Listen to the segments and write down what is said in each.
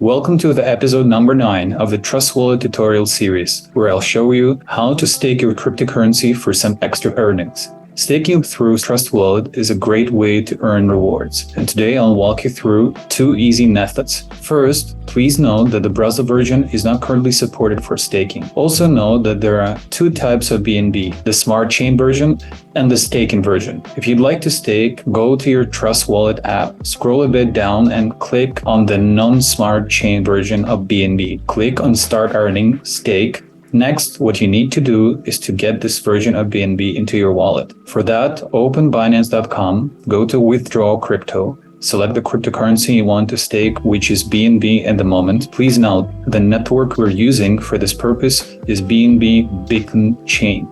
Welcome to the episode number 9 of the Trust Wallet tutorial series, where I'll show you how to stake your cryptocurrency for some extra earnings. Staking through Trust Wallet is a great way to earn rewards, and today I'll walk you through 2 easy methods. First, please note that the browser version is not currently supported for staking. Also note that there are 2 types of BNB, the Smart Chain version and the staking version. If you'd like to stake, go to your Trust Wallet app, scroll a bit down and click on the non-Smart Chain version of BNB. Click on Start Earning, Stake. Next, what you need to do is to get this version of BNB into your wallet. For that, open Binance.com, go to Withdraw Crypto, select the cryptocurrency you want to stake, which is BNB at the moment. Please note, the network we're using for this purpose is BNB Beacon Chain,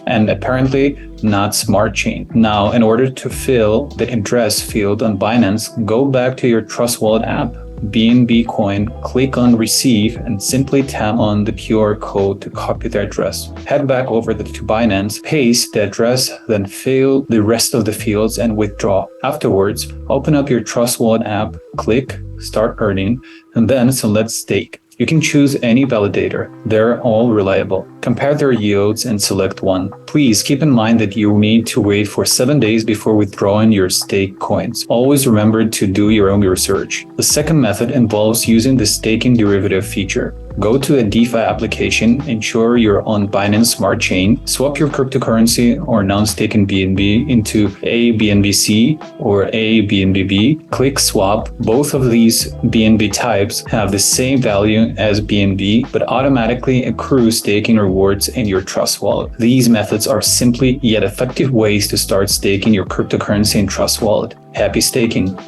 and apparently not Smart Chain. Now, in order to fill the address field on Binance, go back to your Trust Wallet app, BNB Coin, click on Receive, and simply tap on the QR code to copy the address. Head back over to Binance, paste the address, then fill the rest of the fields and withdraw. Afterwards, open up your Trust Wallet app, click Start Earning, and then select Stake. You can choose any validator. They're all reliable. Compare their yields and select one. Please keep in mind that you need to wait for 7 days before withdrawing your stake coins. Always remember to do your own research. The second method involves using the staking derivative feature. Go to a DeFi application, ensure you're on Binance Smart Chain, swap your cryptocurrency or non-staking BNB into a BNBC or a BNBB, click swap. Both of these BNB types have the same value as BNB, but automatically accrue staking rewards in your Trust Wallet. These methods are simply yet effective ways to start staking your cryptocurrency in Trust Wallet. Happy staking!